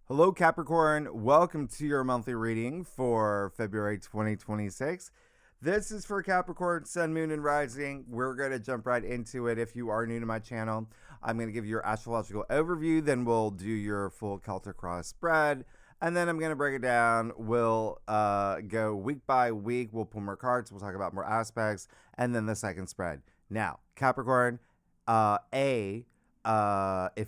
Hello, Capricorn. Welcome to your monthly reading for February 2026. This is for Capricorn, Sun, Moon, and Rising. We're going to jump right into it. If you are new to my channel, I'm going to give you your astrological overview. Then we'll do your full Celtic cross spread. And then I'm going to break it down. We'll go week by week. We'll pull more cards. We'll talk about more aspects. And then the second spread. Now, Capricorn, if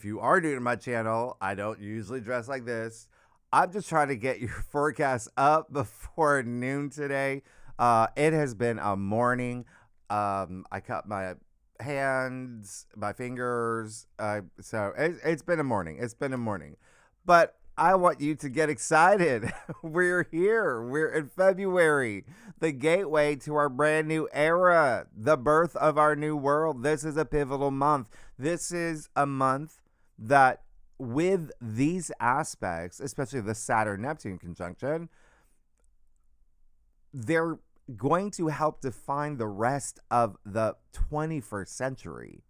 you are new to my channel, I don't usually dress like this. I'm just trying to get your forecast up before noon today. It has been a morning. I cut my hands, my fingers. So it's been a morning. It's been a morning. But I want you to get excited. We're here. We're in February, the gateway to our brand new era, the birth of our new world. This is a pivotal month. This is a month that, with these aspects, especially the Saturn-Neptune conjunction, they're going to help define the rest of the 21st century.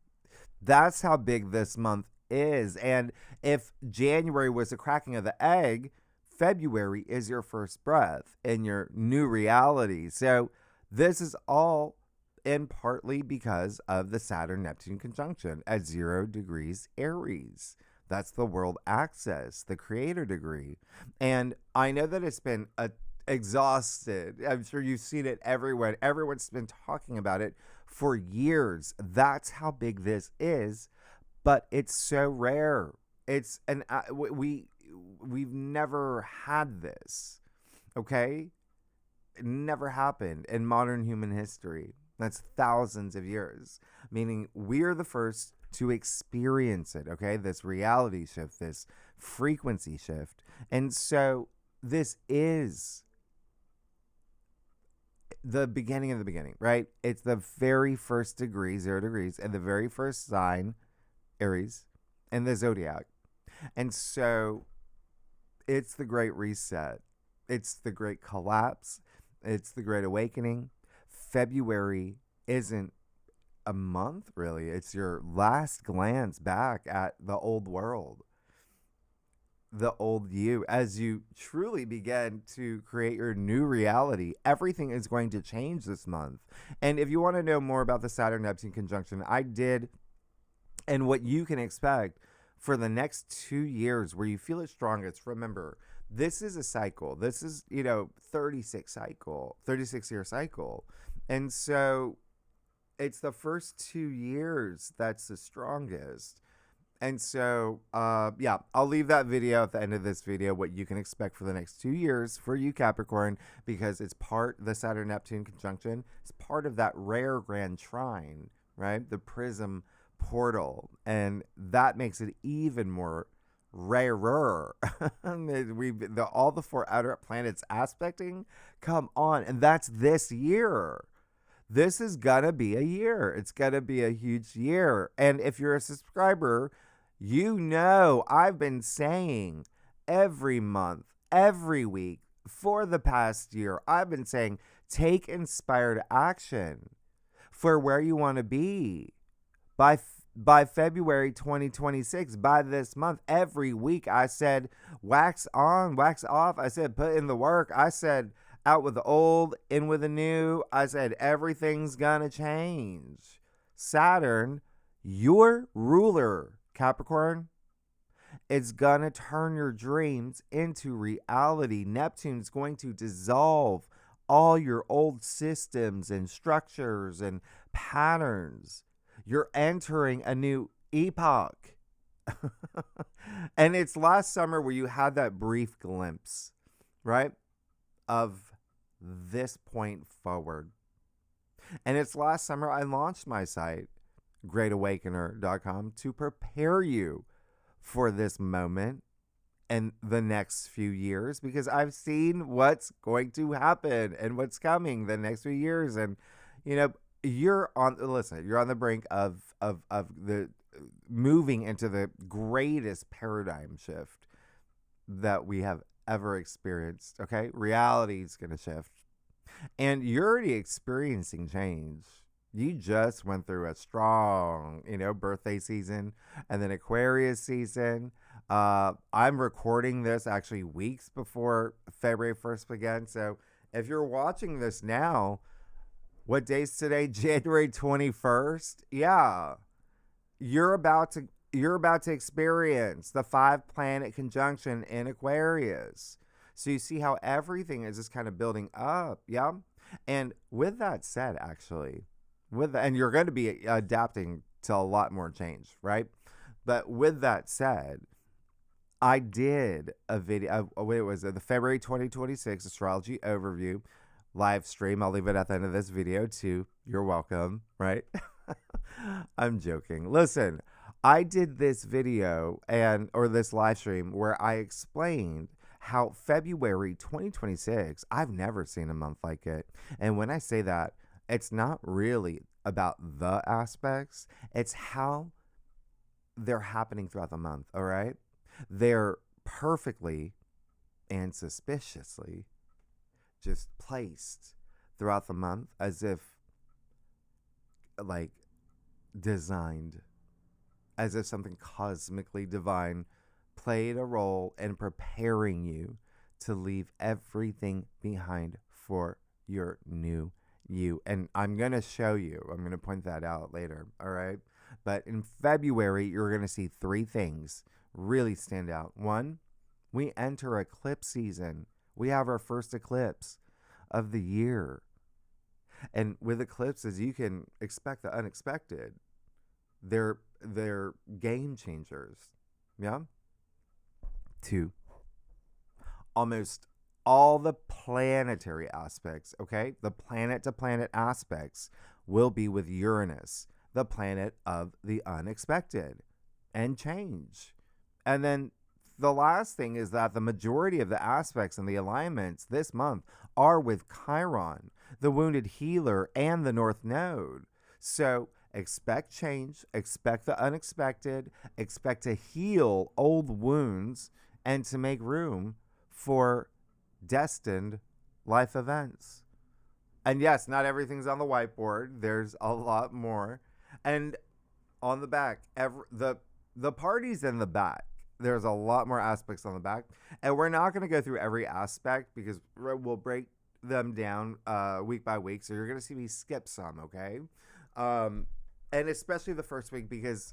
That's how big this month is. And if January was the cracking of the egg, February is your first breath in your new reality. So this is all in partly because of the Saturn-Neptune conjunction at 0 degrees Aries. That's the world axis, the creator degree. And I know that it's been exhausted. I'm sure you've seen it everywhere. Everyone's been talking about it for years. That's how big this is. But it's so rare. It's we've never had this. Okay? It never happened in modern human history. That's thousands of years. Meaning we're the first to experience it, okay? This reality shift, this frequency shift. And so this is the beginning of the beginning, right? It's the very first degree, 0 degrees, and the very first sign, Aries, in the zodiac. And so it's the great reset. It's the great collapse. It's the great awakening. February isn't a month, really. It's your last glance back at the old world, the old you, as you truly begin to create your new reality. Everything is going to change this month. And if you want to know more about the Saturn-Neptune conjunction, I did, and what you can expect for the next 2 years where you feel it strongest. Remember, this is a cycle. This is, 36-year cycle. And so it's the first 2 years that's the strongest. And so, I'll leave that video at the end of this video, what you can expect for the next 2 years for you, Capricorn, because it's the Saturn-Neptune conjunction. It's part of that rare grand trine, right? The prism portal. And that makes it even more rarer. All the 4 outer planets aspecting, come on. And that's this year. This is gonna be a year. It's gonna be a huge year. And if you're a subscriber, I've been saying every month, every week for the past year, I've been saying take inspired action for where you want to be by February 2026. By this month, every week I said wax on, wax off. I said put in the work. I said out with the old, in with the new. I said everything's gonna change. Saturn, your ruler, Capricorn, it's gonna turn your dreams into reality. Neptune's going to dissolve all your old systems and structures and patterns. You're entering a new epoch. And it's last summer where you had that brief glimpse, right, of this point forward. And it's last summer I launched my site, greatawakener.com, to prepare you for this moment and the next few years, because I've seen what's going to happen and what's coming the next few years. And you're on the brink of the moving into the greatest paradigm shift that we have ever experienced. Okay, reality is going to shift, and you're already experiencing change. You just went through a strong, birthday season and then Aquarius season. I'm recording this actually weeks before February 1st began. So if you're watching this now, what day's today? January 21st? Yeah. You're about to experience the 5 planet conjunction in Aquarius. So you see how everything is just kind of building up. Yeah. And with that said, actually, and you're going to be adapting to a lot more change, right? But with that said, I did a video. What was it? The February 2026 astrology overview live stream. I'll leave it at the end of this video too. You're welcome, right? I'm joking. Listen, I did this video or this live stream where I explained how February 2026, I've never seen a month like it. And when I say that, it's not really about the aspects, it's how they're happening throughout the month, all right? They're perfectly and suspiciously just placed throughout the month as if like designed, as if something cosmically divine played a role in preparing you to leave everything behind for your new you. And I'm going to show you, I'm going to point that out later, all right? But in February, you're going to see 3 things really stand out. 1, we enter eclipse season. We have our first eclipse of the year. And with eclipses, you can expect the unexpected. They're game changers. Yeah? 2, almost all the planetary aspects, okay? The planet-to-planet aspects will be with Uranus, the planet of the unexpected and change. And then the last thing is that the majority of the aspects and the alignments this month are with Chiron, the wounded healer, and the North Node. So expect change, expect the unexpected, expect to heal old wounds, and to make room for destined life events. And yes, not everything's on the whiteboard. There's a lot more. And on the back, the party's in the back. There's a lot more aspects on the back. And we're not going to go through every aspect because we'll break them down week by week. So you're going to see me skip some, okay? And especially the first week because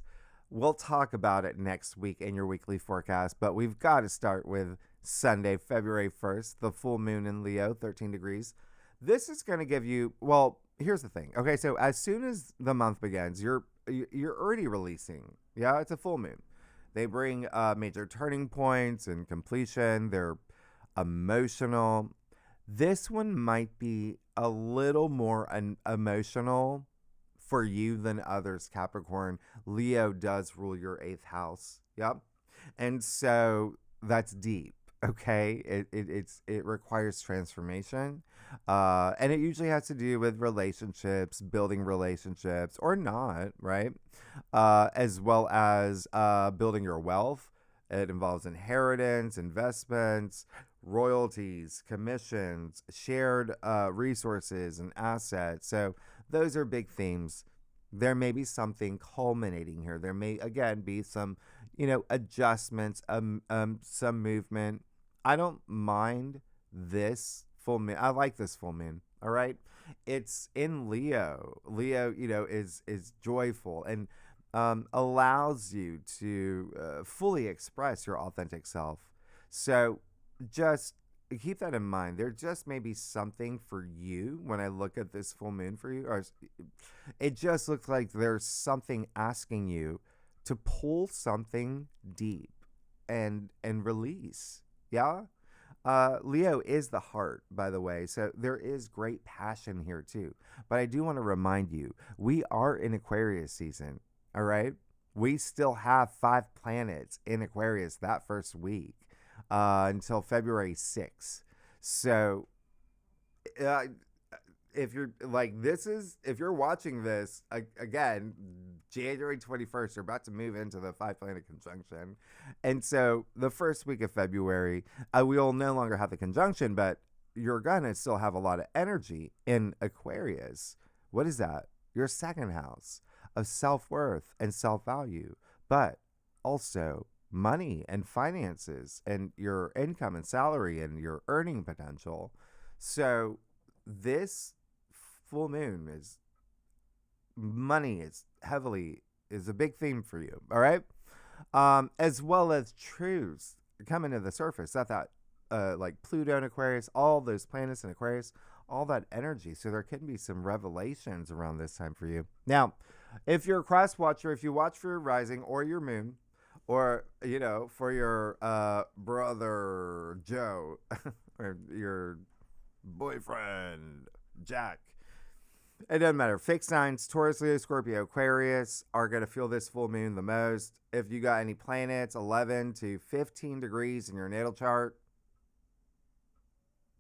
we'll talk about it next week in your weekly forecast. But we've got to start with Sunday, February 1st, the full moon in Leo, 13 degrees. This is going to give you, well, here's the thing. Okay, so as soon as the month begins, you're already releasing. Yeah, it's a full moon. They bring major turning points and completion. They're emotional. This one might be a little more emotional for you than others, Capricorn. Leo does rule your 8th house. Yep. And so that's deep. Okay. It requires transformation. And it usually has to do with relationships, building relationships or not, right? As well as building your wealth. It involves inheritance, investments, royalties, commissions, shared resources, and assets. So those are big themes. There may be something culminating here. There may, again, be some, adjustments, some movement. I don't mind this full moon. I like this full moon. All right. It's in Leo. Leo, is joyful and allows you to fully express your authentic self. So just keep that in mind. There just may be something for you when I look at this full moon for you. Or it just looks like there's something asking you to pull something deep and release. Yeah. Leo is the heart, by the way. So there is great passion here too. But I do want to remind you, we are in Aquarius season. All right. We still have 5 planets in Aquarius that first week until February 6th. So if you're if you're watching this again, January 21st, you're about to move into the 5-planet conjunction. And so the first week of February, we will no longer have the conjunction, but you're going to still have a lot of energy in Aquarius. What is that? your second house of self-worth and self-value, but also money and finances and your income and salary and your earning potential. So this full moon is money is a big theme for you. All right. As well as truths coming to the surface. That like Pluto in Aquarius, all those planets in Aquarius, all that energy. So there can be some revelations around this time for you. Now, if you're a cross watcher, if you watch for your rising or your moon, or for your brother Joe or your boyfriend Jack, it doesn't matter. Fixed signs, Taurus, Leo, Scorpio, Aquarius are going to feel this full moon the most. If you got any planets 11 to 15 degrees in your natal chart,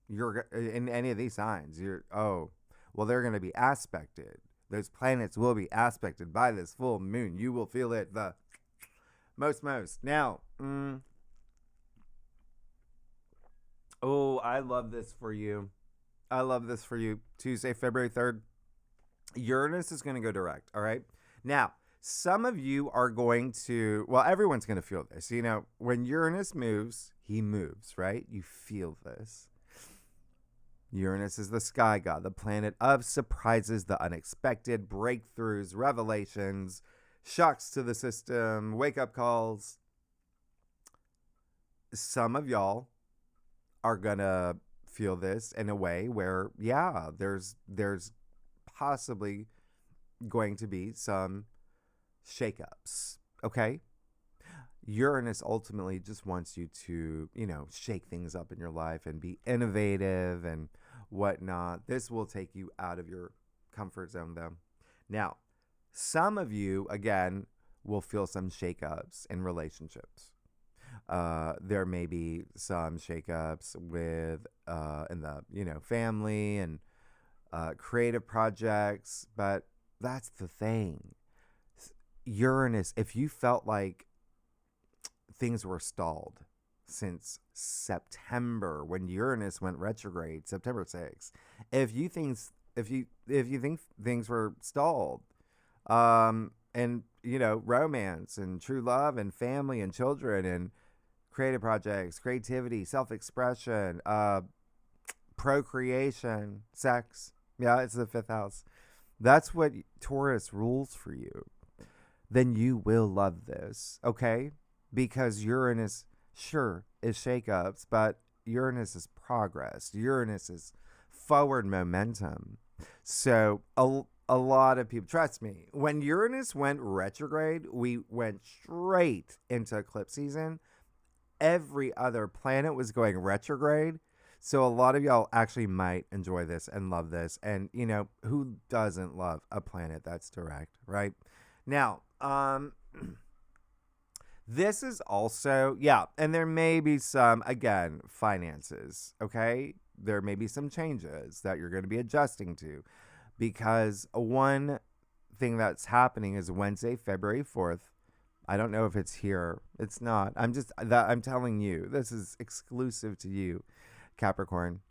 you're in any of these signs, they're going to be aspected. Those planets will be aspected by this full moon. You will feel it the most. Now, I love this for you. Tuesday, February 3rd. Uranus is going to go direct. All right. Now, some of you are going to, everyone's going to feel this. When Uranus moves, he moves, right? You feel this. Uranus is the sky god, the planet of surprises, the unexpected, breakthroughs, revelations, shocks to the system, wake-up calls. Some of y'all are going to feel this in a way where, there's possibly going to be some shakeups, okay? Uranus ultimately just wants you to, shake things up in your life and be innovative and whatnot. This will take you out of your comfort zone, though. Now, some of you, again, will feel some shakeups in relationships. There may be some shakeups with in the family and creative projects, but that's the thing. Uranus, if you felt like things were stalled since September, when Uranus went retrograde, September 6th, if you think things were stalled, and romance and true love and family and children and creative projects, creativity, self-expression, procreation, sex. Yeah, it's the 5th house. That's what Taurus rules for you. Then you will love this, okay? Because Uranus, sure, is shakeups, but Uranus is progress. Uranus is forward momentum. So a lot of people, trust me, when Uranus went retrograde, we went straight into eclipse season. Every other planet was going retrograde. So a lot of y'all actually might enjoy this and love this. And, who doesn't love a planet that's direct, right? Now, this is also, and there may be some, again, finances, okay? There may be some changes that you're going to be adjusting to, because one thing that's happening is Wednesday, February 4th. I don't know if it's here. It's not. I'm telling you, this is exclusive to you, Capricorn.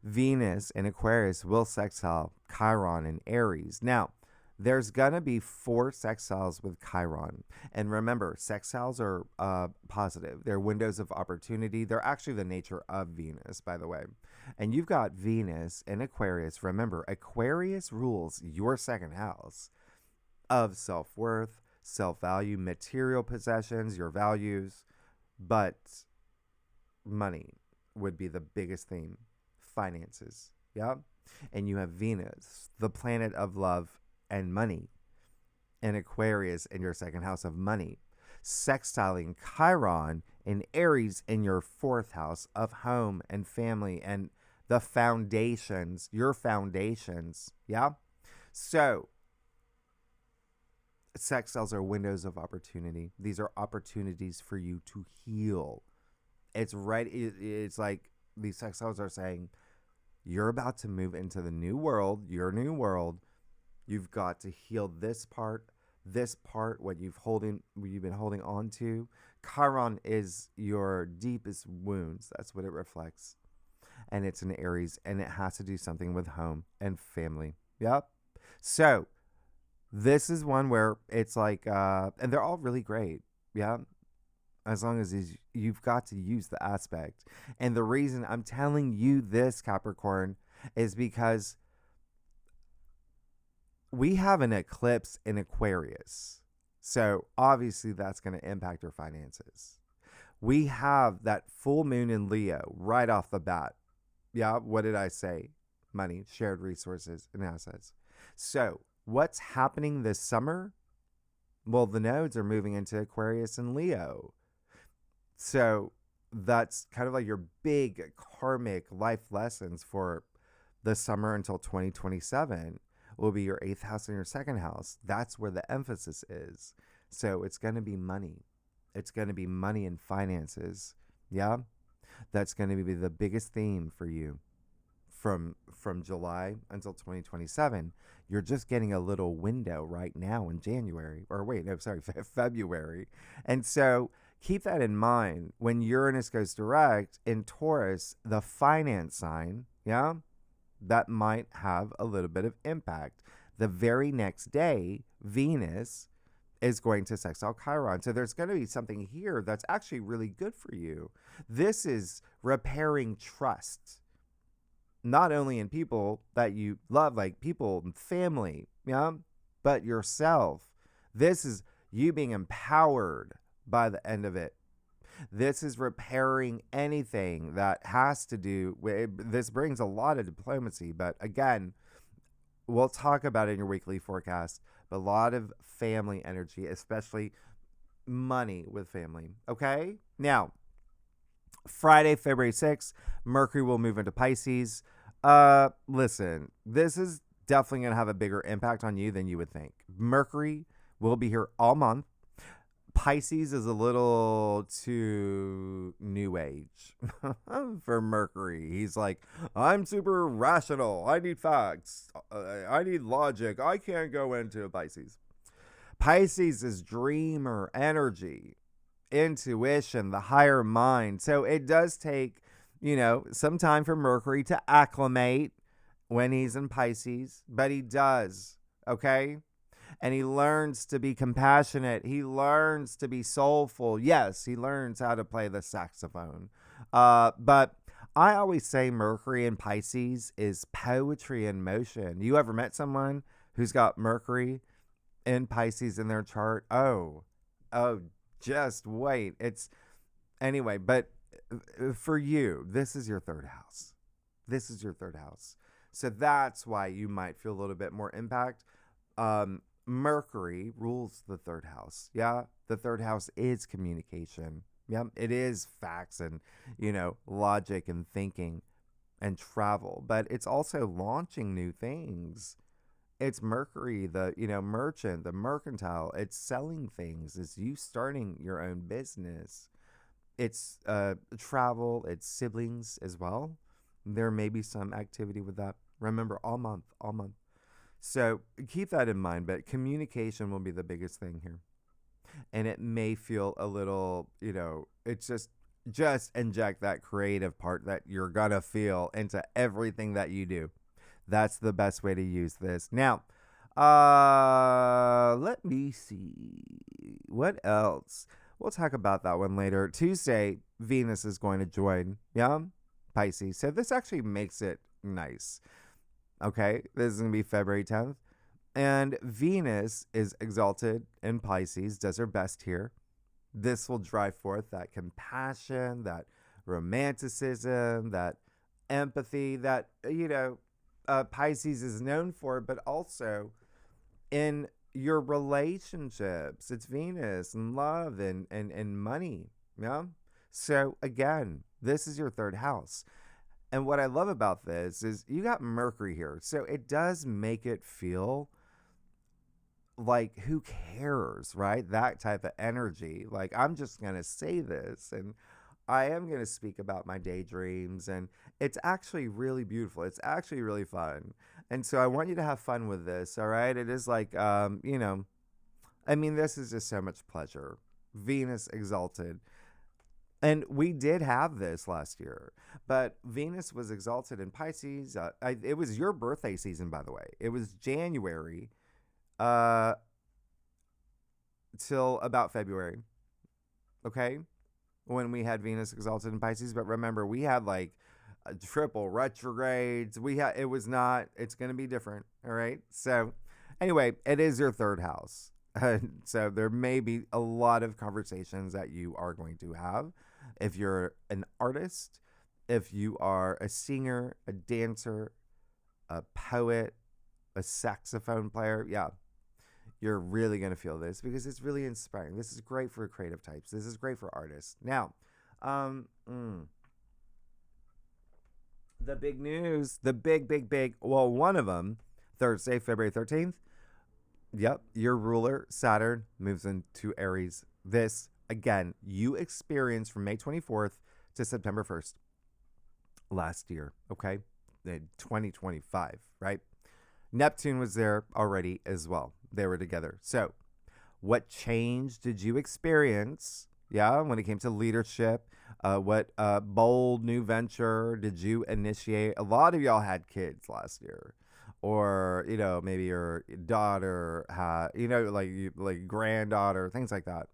Venus in Aquarius will sextile Chiron in Aries. Now, there's going to be 4 sextiles with Chiron. And remember, sextiles are positive. They're windows of opportunity. They're actually the nature of Venus, by the way. And you've got Venus in Aquarius. Remember, Aquarius rules your second house of self-worth, self-value, material possessions, your values. But money would be the biggest theme. Finances. Yeah. And you have Venus, the planet of love and money, and Aquarius in your second house of money, sextiling Chiron in Aries in your 4th house of home and family and the foundations, your foundations. Yeah. So sextiles are windows of opportunity. These are opportunities for you to heal. It's right. It's like these sextiles are saying, you're about to move into the new world, your new world. You've got to heal this part, what you've been holding on to. Chiron is your deepest wounds. That's what it reflects. And it's in Aries, and it has to do something with home and family. Yep. So This is one where it's like, and they're all really great. Yeah. As long as you've got to use the aspect. And the reason I'm telling you this, Capricorn, is because we have an eclipse in Aquarius. So obviously that's going to impact our finances. We have that full moon in Leo right off the bat. Yeah, what did I say? Money, shared resources, and assets. So, what's happening this summer? Well, the nodes are moving into Aquarius and Leo. So, that's kind of like your big karmic life lessons for the summer until 2027 will be your 8th house and your 2nd house. That's where the emphasis is. So, it's going to be money. It's going to be money and finances. Yeah? That's going to be the biggest theme for you from July until 2027. You're just getting a little window right now in January, or wait, no, sorry, February. And so keep that in mind when Uranus goes direct in Taurus, the finance sign, yeah, that might have a little bit of impact. The very next day, Venus is going to sextile Chiron. So there's going to be something here that's actually really good for you. This is repairing trust, not only in people that you love, like people and family, yeah, but yourself. This is you being empowered by the end of it. This is repairing anything that has to do with this. Brings a lot of diplomacy, but again, we'll talk about it in your weekly forecast. But a lot of family energy, especially money with family. Okay? Now, Friday, February 6th, Mercury will move into Pisces. Listen, this is definitely going to have a bigger impact on you than you would think. Mercury will be here all month. Pisces is a little too new age for Mercury. He's like, I'm super rational. I need facts. I need logic. I can't go into Pisces. Pisces is dreamer energy, intuition, the higher mind. So it does take, some time for Mercury to acclimate when he's in Pisces, but he does. Okay. And he learns to be compassionate. He learns to be soulful. Yes, he learns how to play the saxophone. But I always say Mercury in Pisces is poetry in motion. You ever met someone who's got Mercury in Pisces in their chart? Oh, just wait. Anyway, but for you, this is your 3rd house. This is your 3rd house. So that's why you might feel a little bit more impact. Mercury rules the 3rd house. Yeah. The 3rd house is communication. Yeah. It is facts and, logic and thinking and travel, but it's also launching new things. It's Mercury, the, merchant, the mercantile. It's selling things. It's you starting your own business. It's travel. It's siblings as well. There may be some activity with that. Remember, all month. So keep that in mind, but communication will be the biggest thing here. And it may feel a little, it's just inject that creative part that you're going to feel into everything that you do. That's the best way to use this. Now, let me see. What else? We'll talk about that one later. Tuesday, Venus is going to join, Pisces. So this actually makes it nice. Okay, this is going to be February 10th. And Venus is exalted in Pisces, does her best here. This will drive forth that compassion, that romanticism, that empathy that, Pisces is known for, but also in your relationships. It's Venus and love and money. Yeah. So again, this is your 3rd house. And what I love about this is you got Mercury here. So it does make it feel like, who cares, right? That type of energy. Like, I'm just going to say this and I am going to speak about my daydreams. And it's actually really beautiful. It's actually really fun. And so I want you to have fun with this. All right. It is like, this is just so much pleasure. Venus exalted. And we did have this last year, but Venus was exalted in Pisces. It was your birthday season, by the way. It was January uh, till about February. Okay, when we had Venus exalted in Pisces. But remember, we had like triple retrogrades. It was not, it's going to be different. All right. So, anyway, it is your third house. So, there may be a lot of conversations that you are going to have. If you're an artist, if you are a singer, a dancer, a poet, a saxophone player, yeah, you're really going to feel this because it's really inspiring. This is great for creative types. This is great for artists. Now, the big news, the big, well, one of them, Thursday, February 13th. Yep, your ruler, Saturn, moves into Aries. This, again, you experienced from May 24th to September 1st last year, okay? In 2025, right? Neptune was there already as well. They were together. So, what change did you experience? Yeah, when it came to leadership, what bold new venture did you initiate? A lot of y'all had kids last year, or maybe your daughter had, like granddaughter, things like that.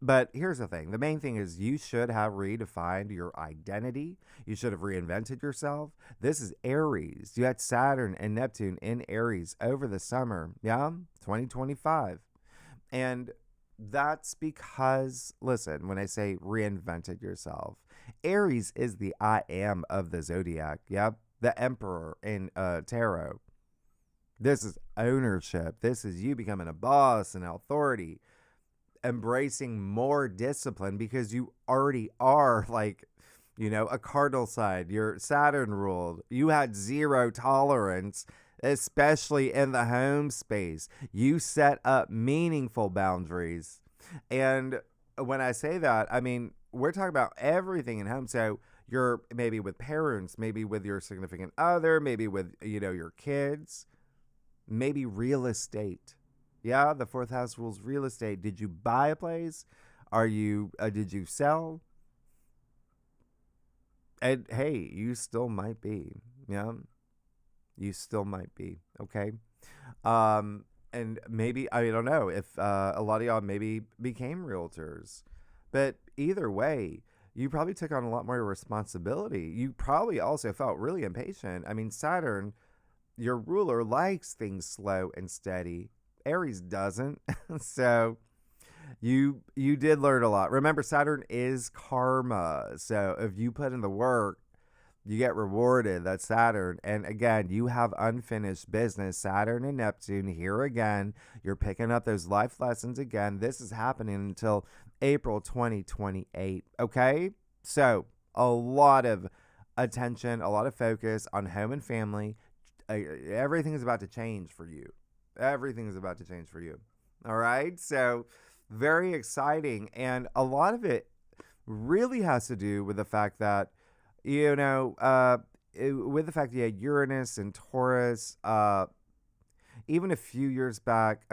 But here's the thing. The main thing is you should have redefined your identity. You should have reinvented yourself. This is Aries. You had Saturn and Neptune in Aries over the summer. Yeah, 2025. And that's because, listen, when I say reinvented yourself, Aries is the I am of the zodiac. Yep. The emperor in tarot. This is ownership. This is you becoming a boss and authority, embracing more discipline because you already are like, a cardinal side. You're Saturn ruled. You had zero tolerance, especially in the home space. You set up meaningful boundaries. And when I say that, I mean, we're talking about everything in home. So you're maybe with parents, maybe with your significant other, maybe with, your kids, maybe real estate. Yeah, the fourth house rules real estate. Did you buy a place? Did you sell? And hey, you still might be. Yeah, you still might be. Okay. And maybe, I don't know if a lot of y'all maybe became realtors, but either way, you probably took on a lot more responsibility. You probably also felt really impatient. I mean, Saturn, your ruler, likes things slow and steady. Aries doesn't. So you did learn a lot. Remember, Saturn is karma. So if you put in the work, you get rewarded. That's Saturn. And again, you have unfinished business. Saturn and Neptune here again. You're picking up those life lessons again. This is happening until April 2028. Okay? So a lot of attention, a lot of focus on home and family. Everything is about to change for you. Everything is about to change for you. All right? So very exciting. And a lot of it really has to do with the fact that, with the fact that you had Uranus and Taurus, even a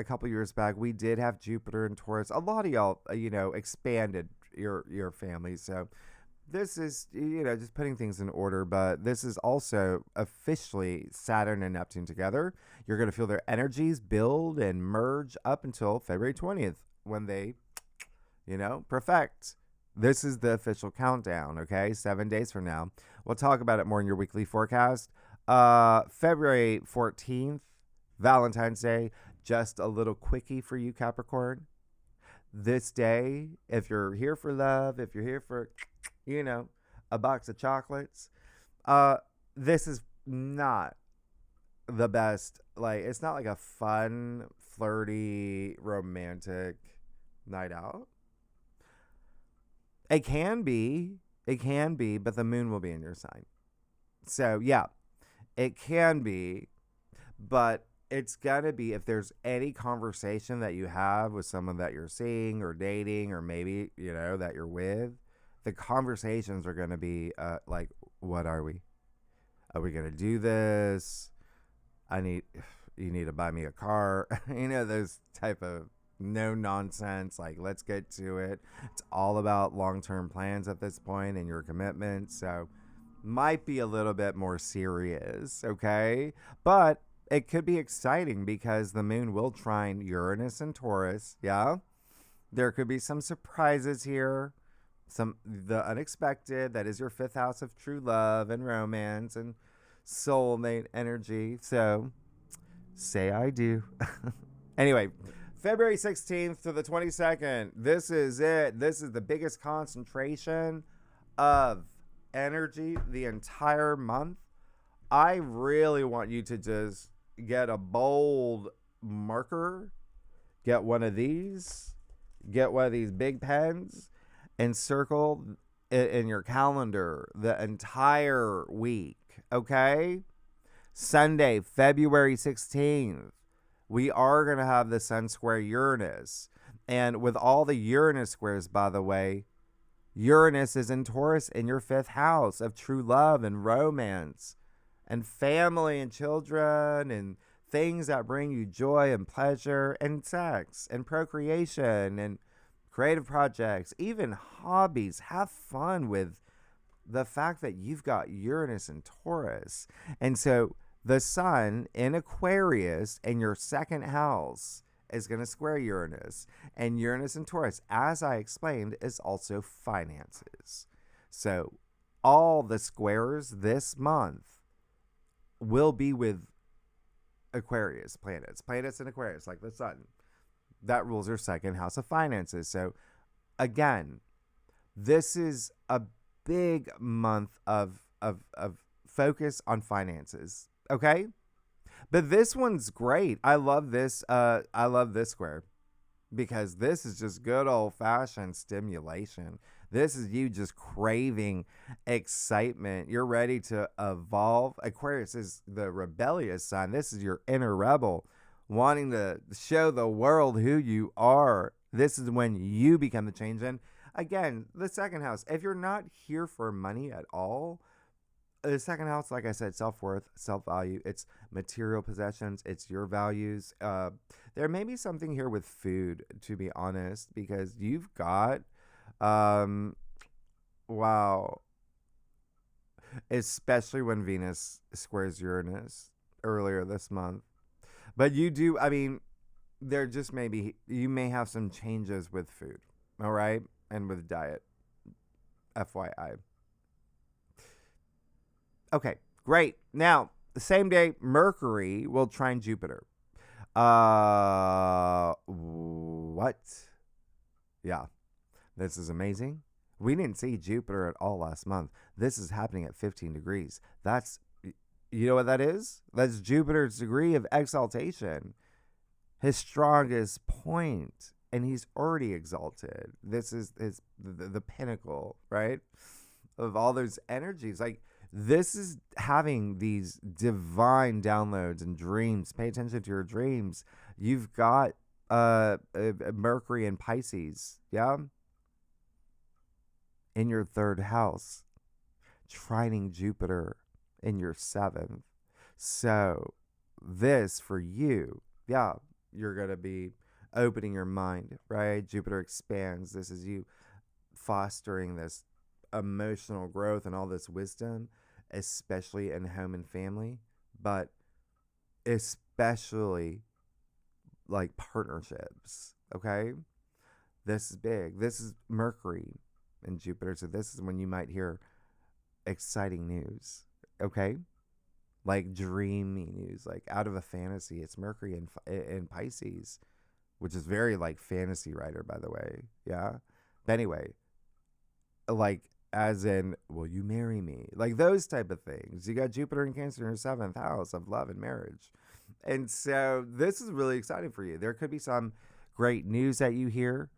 couple years back, we did have Jupiter and Taurus. A lot of y'all, expanded your family. So this is, just putting things in order. But this is also officially Saturn and Neptune together. You're going to feel their energies build and merge up until February 20th when they, perfect. This is the official countdown, okay? 7 days from now. We'll talk about it more in your weekly forecast. February 14th, Valentine's Day. Just a little quickie for you, Capricorn. This day, if you're here for love, if you're here for, a box of chocolates, this is not the best. Like, it's not like a fun, flirty, romantic night out. It can be, but the moon will be in your sign. So, yeah, it can be, but it's got to be if there's any conversation that you have with someone that you're seeing or dating or maybe, that you're with, the conversations are going to be like, what are we? Are we going to do this? You need to buy me a car. Those type of no nonsense, like, let's get to it. It's all about long-term plans at this point and your commitment. So might be a little bit more serious, okay? But it could be exciting because the moon will trine Uranus and Taurus. Yeah. There could be some surprises here. The unexpected. That is your fifth house of true love and romance and soulmate energy. So say I do. Anyway, February 16th to the 22nd. This is it. This is the biggest concentration of energy the entire month. I really want you to just get a bold marker, get one of these big pens, and circle in your calendar the entire week, okay? Sunday, February 16th, we are going to have the Sun square Uranus. And with all the Uranus squares, by the way, Uranus is in Taurus in your fifth house of true love and romance and family and children and things that bring you joy and pleasure and sex and procreation and creative projects, even hobbies. Have fun with the fact that you've got Uranus and Taurus. And so the Sun in Aquarius in your second house is going to square Uranus. And Uranus and Taurus, as I explained, is also finances. So all the squares this month will be with Aquarius planets in Aquarius, like the Sun. That rules your second house of finances. So again, this is a big month of focus on finances. Okay? But this one's great. I love this square because this is just good old-fashioned stimulation. This is you just craving excitement. You're ready to evolve. Aquarius is the rebellious sign. This is your inner rebel wanting to show the world who you are. This is when you become the change. And again, the second house, if you're not here for money at all, the second house, like I said, self-worth, self-value, it's material possessions, it's your values. There may be something here with food, to be honest, because you've got, wow, especially when Venus squares Uranus earlier this month. But you do, I mean, there just may be, you may have some changes with food, all right, and with diet, FYI. Okay, great. Now, the same day, Mercury will trine Jupiter. What? Yeah, this is amazing. We didn't see Jupiter at all last month. This is happening at 15 degrees. That's, you know what that is? That's Jupiter's degree of exaltation, his strongest point, and he's already exalted. This is the pinnacle, right, of all those energies. Like, this is having these divine downloads and dreams. Pay attention to your dreams. You've got Mercury in Pisces, yeah, in your third house, trining Jupiter in your seventh. So this for you, yeah, you're going to be opening your mind, right? Jupiter expands. This is you fostering this emotional growth and all this wisdom, especially in home and family, but especially like partnerships. Okay, this is big. This is Mercury and Jupiter, so this is when you might hear exciting news. Okay, like dreamy news, like out of a fantasy. It's Mercury in Pisces, which is very like fantasy writer, by the way. Yeah, but anyway, like, as in, will you marry me? Like those type of things. You got Jupiter in Cancer in your seventh house of love and marriage. And so this is really exciting for you. There could be some great news that you hear.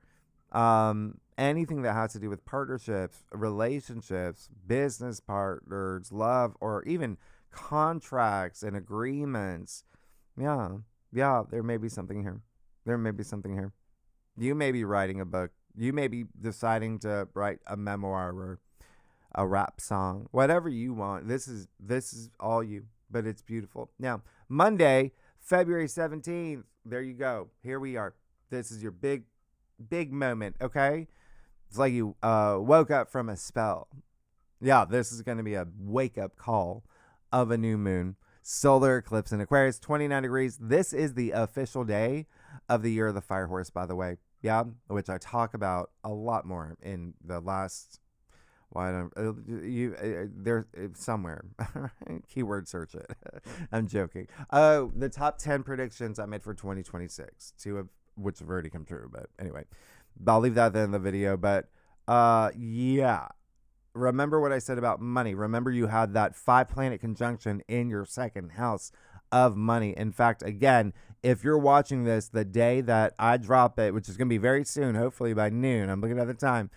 Anything that has to do with partnerships, relationships, business partners, love, or even contracts and agreements. Yeah. Yeah, there may be something here. You may be writing a book. You may be deciding to write a memoir or a rap song, whatever you want. This is all you, but it's beautiful. Now, Monday, February 17th, there you go. Here we are. This is your big moment, okay? It's like you woke up from a spell. Yeah, this is going to be a wake-up call of a new moon. solar eclipse in Aquarius, 29 degrees. This is the official day of the year of the fire horse, by the way. Yeah, which I talk about a lot more in the last. Why don't there's somewhere keyword search it. I'm joking. Oh, the top 10 predictions I made for 2026, two of which have already come true. But anyway, I'll leave that at the end of the video. But yeah, remember what I said about money. Remember you had that 5-planet conjunction in your second house of money. In fact, again, if you're watching this the day that I drop it, which is going to be very soon, hopefully by noon, I'm looking at the time.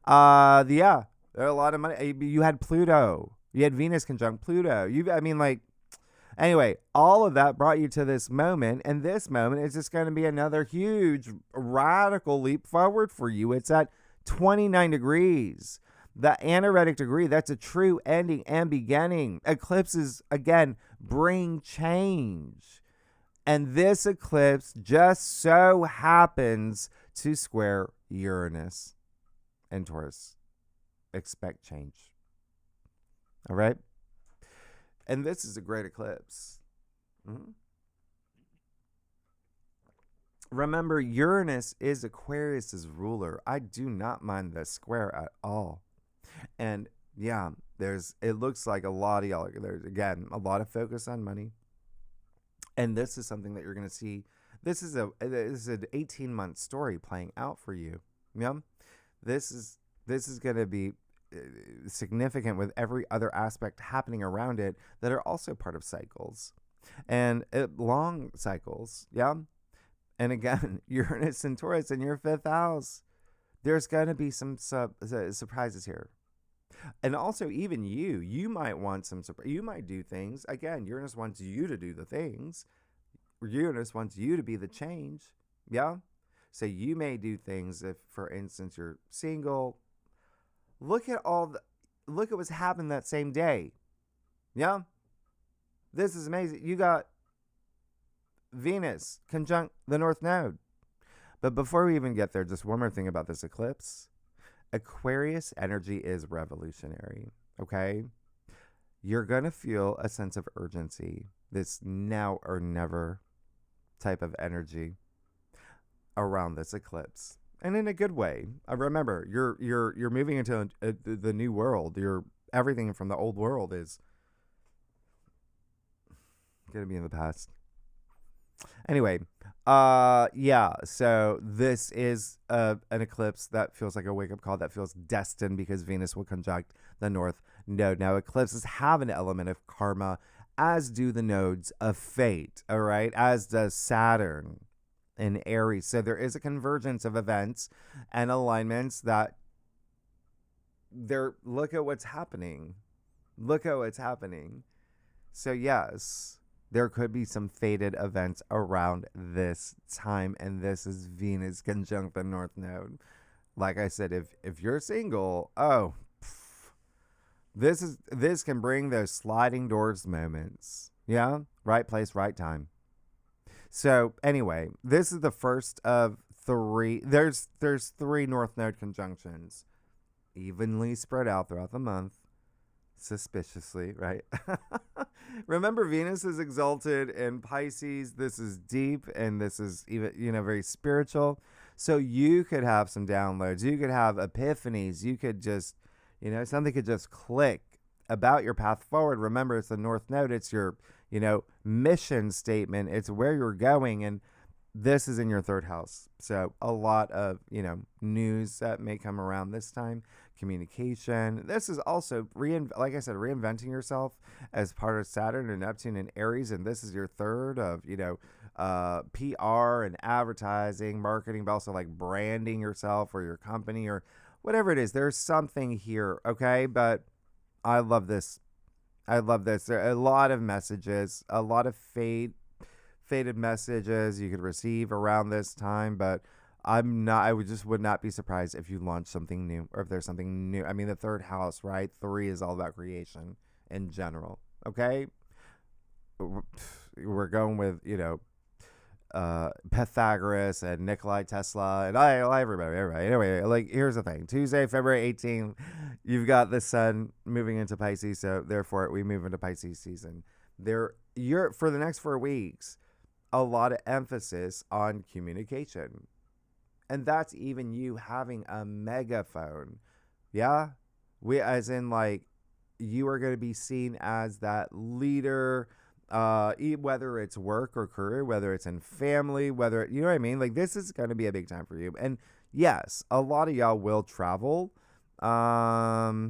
Yeah. There are a lot of money. You had Pluto. You had Venus conjunct Pluto. Anyway, all of that brought you to this moment. And this moment is just going to be another huge radical leap forward for you. It's at 29 degrees. The anaretic degree, that's a true ending and beginning. Eclipses, again, bring change. And this eclipse just so happens to square Uranus and Taurus. Expect change. All right. And this is a great eclipse. Remember, Uranus is Aquarius's ruler. I do not mind the square at all. And yeah, it looks like a lot of y'all, there's again a lot of focus on money. And this is something that you're going to see. This is an 18-month story playing out for you. Yeah. This is going to be significant with every other aspect happening around it that are also part of cycles and long cycles. Yeah. And again, Uranus and Taurus in your 5th house. There's going to be some surprises here. And also even you might want some surprise. You might do things. Again, Uranus wants you to do the things. Uranus wants you to be the change. Yeah. So you may do things if, for instance, you're single. Look at what's happened that same day. Yeah. This is amazing. You got Venus conjunct the North Node. But before we even get there, just one more thing about this eclipse. Aquarius energy is revolutionary. Okay. You're going to feel a sense of urgency. This now or never type of energy around this eclipse. And in a good way. Remember, you're moving into the new world. Everything from the old world is going to be in the past. Anyway, yeah. So this is an eclipse that feels like a wake-up call, that feels destined because Venus will conjunct the North Node. Now, eclipses have an element of karma, as do the nodes of fate. All right, as does Saturn in Aries. So there is a convergence of events and alignments that look at what's happening. Look at what's happening. So yes, there could be some fated events around this time, and this is Venus conjunct the North Node. Like I said, if you're single, this can bring those sliding doors moments. Yeah, right place, right time. So anyway, this is the first of 3. There's 3 North Node conjunctions, evenly spread out throughout the month, suspiciously, right? Remember, Venus is exalted in Pisces. This is deep, and this is even very spiritual. So you could have some downloads. You could have epiphanies. You could just something could just click about your path forward. Remember, it's the North Node. It's your mission statement. It's where you're going, and this is in your 3rd house. So a lot of news that may come around this time. Communication. This is also like I said, reinventing yourself as part of Saturn and Neptune and Aries, and this is your 3rd of PR and advertising, marketing, but also like branding yourself or your company or whatever it is. There's something here, okay? But I love this. There are a lot of messages, a lot of fated messages you could receive around this time, but I would not be surprised if you launch something new or if there's something new. I mean, the 3rd house, right? 3 is all about creation in general. Okay. We're going with, Pythagoras and Nikola Tesla and everybody. Anyway, like, here's the thing. Tuesday, February 18th, you've got the sun moving into Pisces. So therefore we move into Pisces season. There you're for the next 4 weeks, a lot of emphasis on communication. And that's even you having a megaphone. Yeah? As in, like, you are going to be seen as that leader, whether it's work or career, whether it's in family, whether, you know what I mean? Like, this is going to be a big time for you. And yes, a lot of y'all will travel for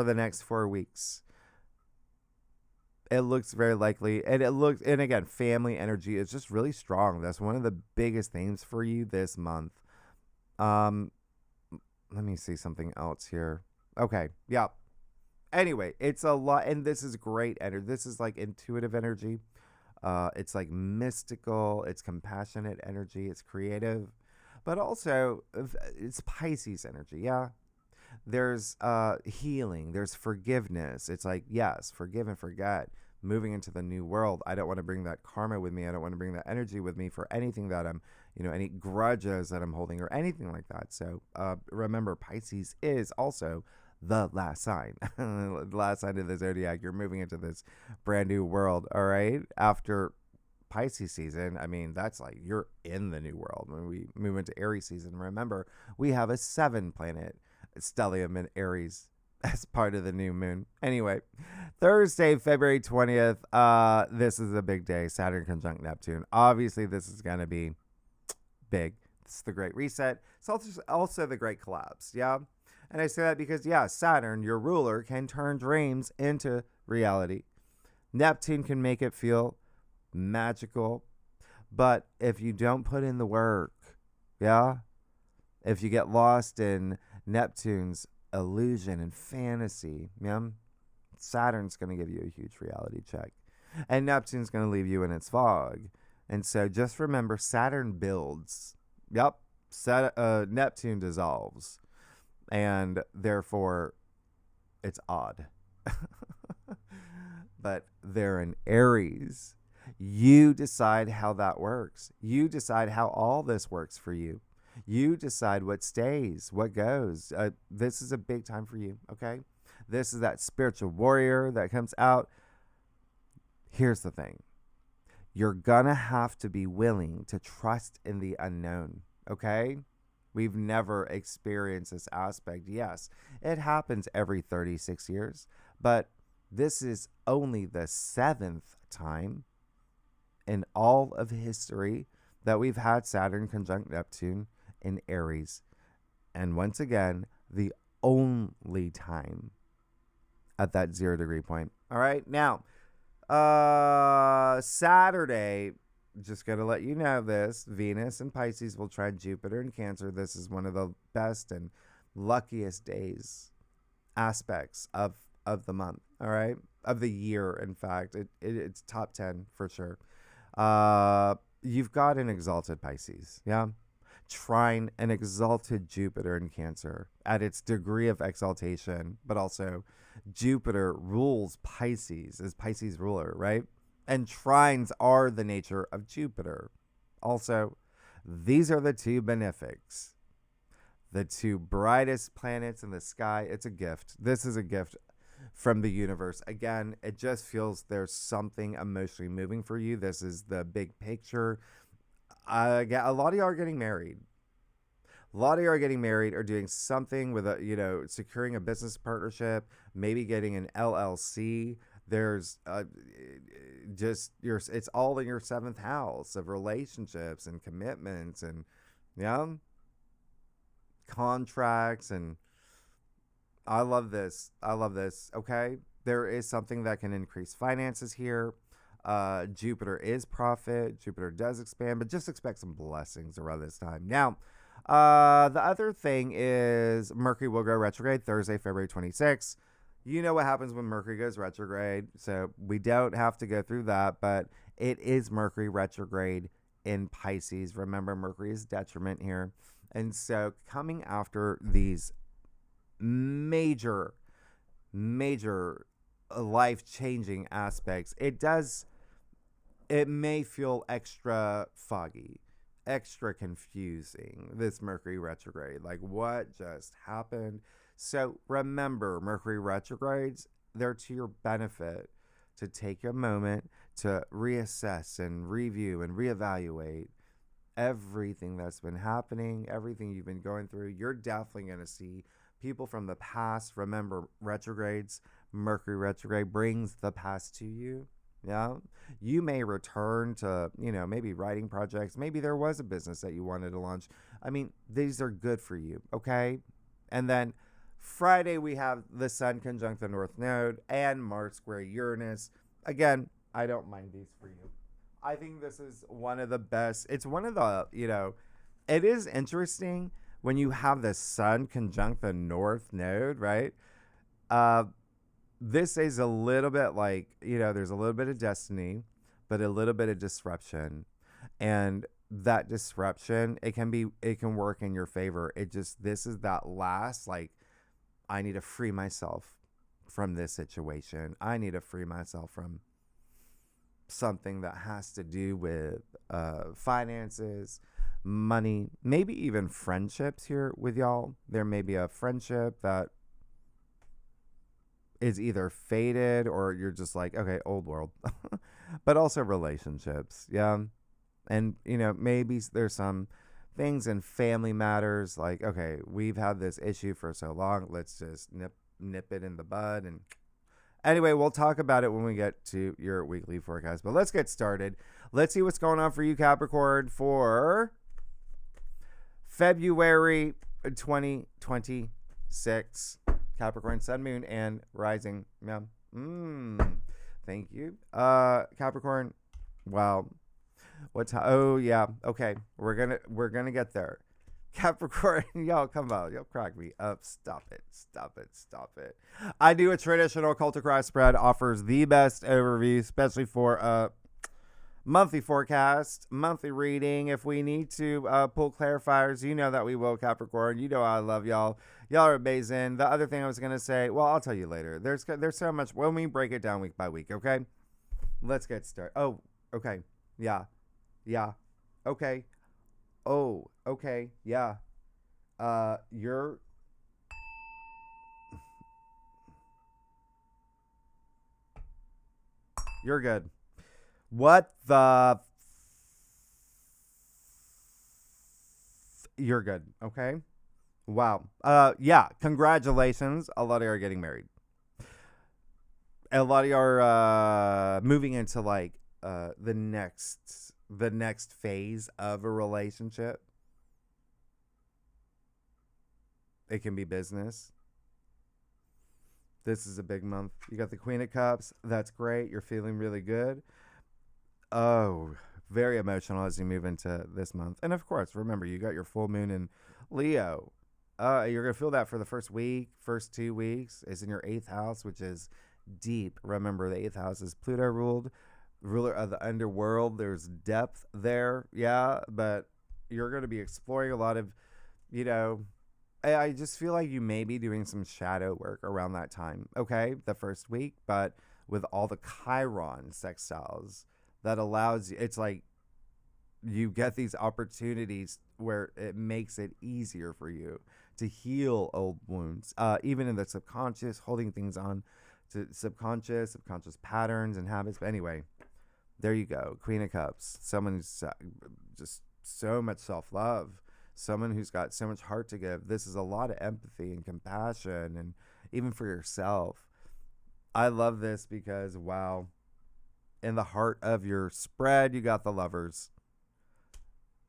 the next 4 weeks. It looks very likely, and again, family energy is just really strong. That's one of the biggest themes for you this month. Um, Let me see something else here. Okay, yeah. Anyway, it's a lot, and this is great energy. This is like intuitive energy. It's like mystical. It's compassionate energy. It's creative, but also it's Pisces energy. Yeah, there's healing, there's forgiveness. It's like, yes, forgive and forget, moving into the new world. I don't want to bring that karma with me. I don't want to bring that energy with me for anything that I'm, any grudges that I'm holding or anything like that. So remember, Pisces is also the last sign, the last sign of the zodiac. You're moving into this brand new world. All right, after Pisces season, I mean, that's like you're in the new world. When we move into Aries season, remember, we have a 7-planet stellium in Aries as part of the new moon. Anyway, Thursday, February 20th, this is a big day. Saturn conjunct Neptune. Obviously, this is going to be big. It's the Great Reset. It's also the Great Collapse. Yeah. And I say that because, yeah, Saturn, your ruler, can turn dreams into reality. Neptune can make it feel magical. But if you don't put in the work, yeah, if you get lost in Neptune's illusion and fantasy, yeah, Saturn's going to give you a huge reality check. And Neptune's going to leave you in its fog. And so just remember, Saturn builds. Yep. Neptune dissolves. And therefore, it's odd. But they're in Aries. You decide how that works. You decide how all this works for you. You decide what stays, what goes. This is a big time for you, okay? This is that spiritual warrior that comes out. Here's the thing. You're going to have to be willing to trust in the unknown, okay? We've never experienced this aspect. Yes, it happens every 36 years, but this is only the 7th time in all of history that we've had Saturn conjunct Neptune in Aries. And once again, the only time at that 0 degree point. All right. Now, Saturday, just going to let you know this, Venus and Pisces will trine Jupiter and Cancer. This is one of the best and luckiest days, aspects of the month. All right. Of the year. In fact, it's top 10 for sure. You've got an exalted Pisces. Yeah. Trine an exalted Jupiter in Cancer at its degree of exaltation, but also Jupiter rules Pisces, is Pisces ruler, right? And trines are the nature of Jupiter. Also, these are the two benefics, the two brightest planets in the sky. It's a gift. This is a gift from the universe. Again, it just feels there's something emotionally moving for you. This is the big picture. A lot of y'all are getting married. A lot of you are getting married or doing something with securing a business partnership, maybe getting an LLC. There's it's all in your 7th house of relationships and commitments and contracts. And I love this. Okay. There is something that can increase finances here. Jupiter is profit. Jupiter does expand, but just expect some blessings around this time. Now, the other thing is Mercury will go retrograde Thursday, February 26th. You know what happens when Mercury goes retrograde, so we don't have to go through that, but it is Mercury retrograde in Pisces. Remember, Mercury is detriment here. And so coming after these major life-changing aspects, it may feel extra foggy, extra confusing, this Mercury retrograde. Like, what just happened? So remember, Mercury retrogrades, they're to your benefit to take a moment to reassess and review and reevaluate everything that's been happening, everything you've been going through. You're definitely going to see people from the past. Remember, retrogrades, Mercury retrograde brings the past to you. Yeah. You may return to, maybe writing projects. Maybe there was a business that you wanted to launch. I mean, these are good for you. Okay. And then Friday, we have the Sun conjunct the North Node and Mars square Uranus. Again, I don't mind these for you. I think this is one of the best. It's one of the, it is interesting when you have the Sun conjunct the North Node, right? This is a little bit like, there's a little bit of destiny, but a little bit of disruption. And that disruption, it can work in your favor. This is that last, like, I need to free myself from this situation. I need to free myself from something that has to do with finances, money, maybe even friendships here with y'all. There may be a friendship that is either faded or you're just like, okay, old world, but also relationships. Yeah. And, maybe there's some things in family matters like, okay, we've had this issue for so long. Let's just nip it in the bud. And anyway, we'll talk about it when we get to your weekly forecast. But let's get started. Let's see what's going on for you, Capricorn, for February 2026. Capricorn, Sun, Moon, and Rising. Yeah. Thank you. Capricorn. Wow. Oh yeah. Okay. We're gonna get there. Capricorn, y'all, come on. Y'all crack me up. Stop it. I do a traditional cultic cross spread, offers the best overview, especially for a monthly forecast, monthly reading. If we need to pull clarifiers, you know that we will, Capricorn. You know I love y'all. Y'all are amazing. The other thing I was going to say, well, I'll tell you later. There's so much when we break it down week by week, okay? Let's get started. Oh, okay. Yeah. Okay. Oh, okay. Yeah. You're good. What the you're good. Okay. Wow. Yeah. Congratulations. A lot of you are getting married. A lot of you are moving into like the next phase of a relationship. It can be business. This is a big month. You got the Queen of Cups. That's great. You're feeling really good. Oh, very emotional as you move into this month. And of course, remember, you got your full moon in Leo. You're going to feel that for the first 2 weeks. It's in your 8th house, which is deep. Remember, the 8th house is Pluto ruled, ruler of the underworld. There's depth there. Yeah, but you're going to be exploring a lot of, I just feel like you may be doing some shadow work around that time. Okay, the first week, but with all the Chiron sextiles, that allows you, it's like you get these opportunities where it makes it easier for you to heal old wounds, even in the subconscious, holding things on to subconscious patterns and habits. But anyway, there you go. Queen of Cups, someone who's just so much self-love, someone who's got so much heart to give. This is a lot of empathy and compassion, and even for yourself. I love this because, wow, in the heart of your spread, you got the Lovers.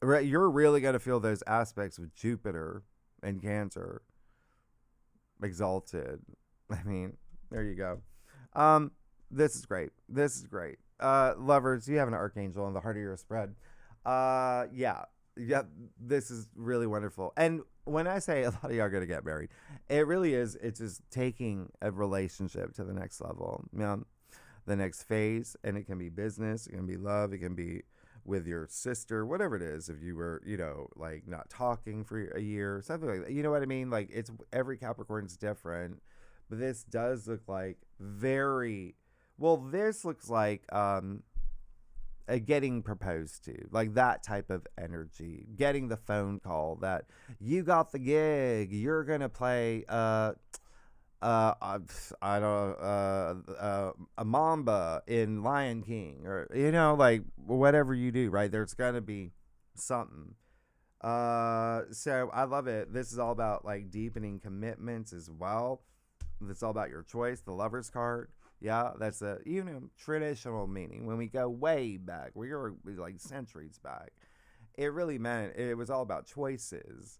You're really going to feel those aspects of Jupiter and Cancer exalted. I mean, there you go. This is great. Lovers, you have an archangel in the heart of your spread. Yeah, this is really wonderful. And when I say a lot of y'all are going to get married, it really is. It's just taking a relationship to the next level. The next phase, and it can be business, it can be love, it can be with your sister, whatever it is. If you were, like not talking for a year, something like that. You know what I mean? Like, it's every Capricorn's different, but this does look like this looks like getting proposed to, like that type of energy, getting the phone call that you got the gig, you're gonna play I don't a mamba in Lion King, or like whatever you do, right? There's gonna be something. So I love it. This is all about like deepening commitments as well. It's all about your choice. The Lover's card. Yeah, that's a traditional meaning. When we go way back, we are like centuries back. It really meant it was all about choices.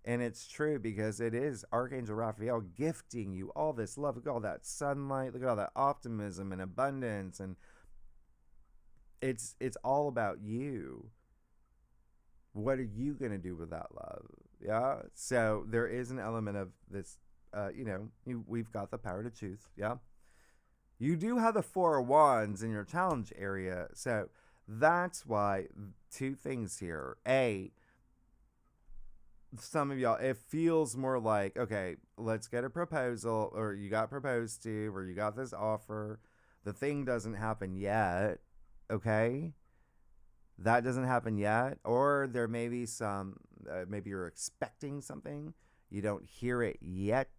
And it's true because it is Archangel Raphael gifting you all this love. Look at all that sunlight. Look at all that optimism and abundance. And it's all about you. What are you going to do with that love? Yeah. So there is an element of this, we've got the power to choose. Yeah. You do have the Four of Wands in your challenge area. So that's why two things here. A, some of y'all, it feels more like, okay, let's get a proposal, or you got proposed to, or you got this offer. The thing doesn't happen yet. Okay. That doesn't happen yet. Or there may be some, maybe you're expecting something. You don't hear it yet.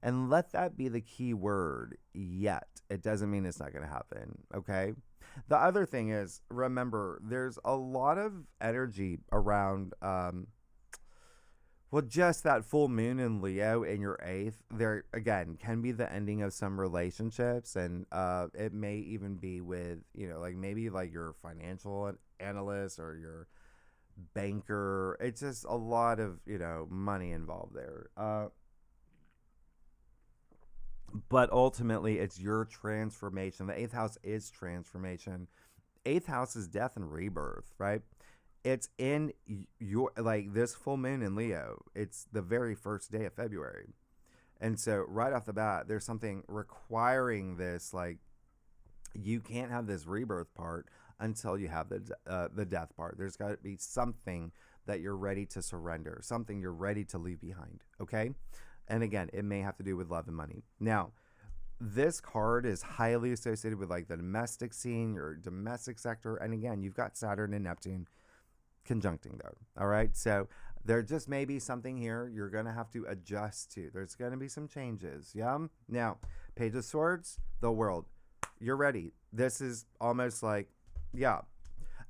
And let that be the key word, yet. It doesn't mean it's not going to happen, okay? The other thing is, remember, there's a lot of energy around, just that full moon in Leo in your 8th. There, again, can be the ending of some relationships, and it may even be with, maybe like your financial analyst or your banker. It's just a lot of, money involved there. But ultimately, it's your transformation. The 8th house is transformation. 8th house is death and rebirth, right? It's in your, like this full moon in Leo. It's the very first day of February. And so right off the bat, there's something requiring this, like you can't have this rebirth part until you have the death part. There's got to be something that you're ready to surrender, something you're ready to leave behind, okay? And again, it may have to do with love and money. Now, this card is highly associated with like the domestic scene, your domestic sector. And again, you've got Saturn and Neptune conjuncting there. All right. So there just may be something here you're going to have to adjust to. There's going to be some changes. Yeah. Now, Page of Swords, the world. You're ready. This is almost like, yeah.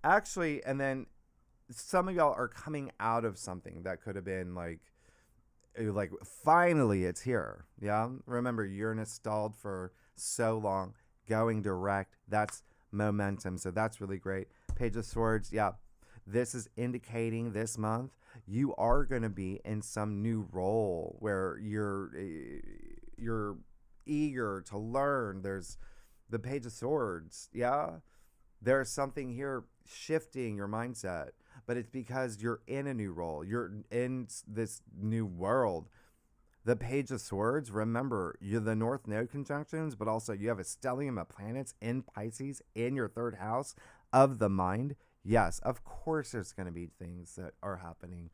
Actually, and then some of y'all are coming out of something that could have been like finally it's here. Yeah. Remember, Uranus stalled for so long, going direct. That's momentum. So that's really great. Page of Swords. Yeah. This is indicating this month you are going to be in some new role where you're eager to learn. There's the Page of Swords. Yeah. There's something here shifting your mindset. But it's because you're in a new role. You're in this new world. The Page of Swords, remember, you're the North Node conjunctions, but also you have a stellium of planets in Pisces in your 3rd house of the mind. Yes, of course there's going to be things that are happening.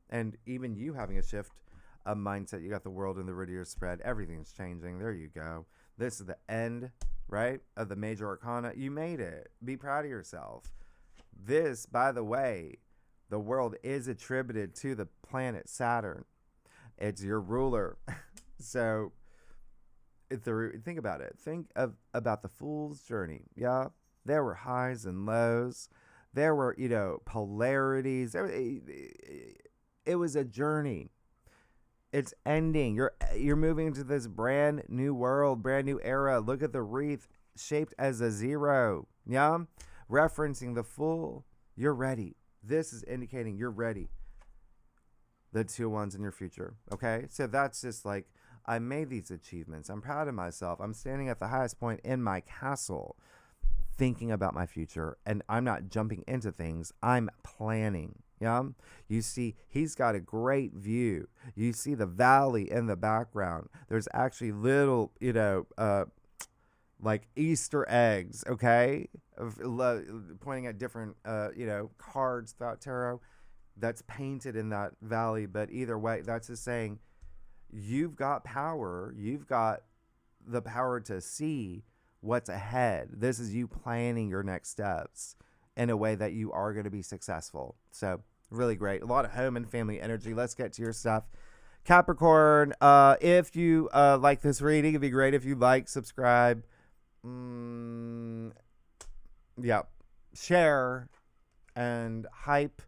And even you having a shift of mindset. You got the world in the Ridier spread. Everything's changing. There you go. This is the end, right, of the major arcana. You made it. Be proud of yourself. This, by the way, the world is attributed to the planet Saturn. It's your ruler. So think about it. Think about the fool's journey. Yeah. There were highs and lows. There were, polarities. It was a journey. It's ending. You're moving into this brand new world, brand new era. Look at the wreath shaped as a 0. Yeah. Referencing the Fool. You're ready. This is indicating you're ready. The 2 ones in your future. Okay. So that's just like, I made these achievements. I'm proud of myself. I'm standing at the highest point in my castle, thinking about my future, and I'm not jumping into things. I'm planning. Yeah. You see, he's got a great view. You see the valley in the background. There's actually little, like Easter eggs, okay, pointing at different, cards throughout tarot that's painted in that valley. But either way, that's just saying you've got power. You've got the power to see what's ahead. This is you planning your next steps in a way that you are going to be successful. So really great. A lot of home and family energy. Let's get to your stuff. Capricorn, if you like this reading, it'd be great if you like, subscribe, yeah, share, and hype.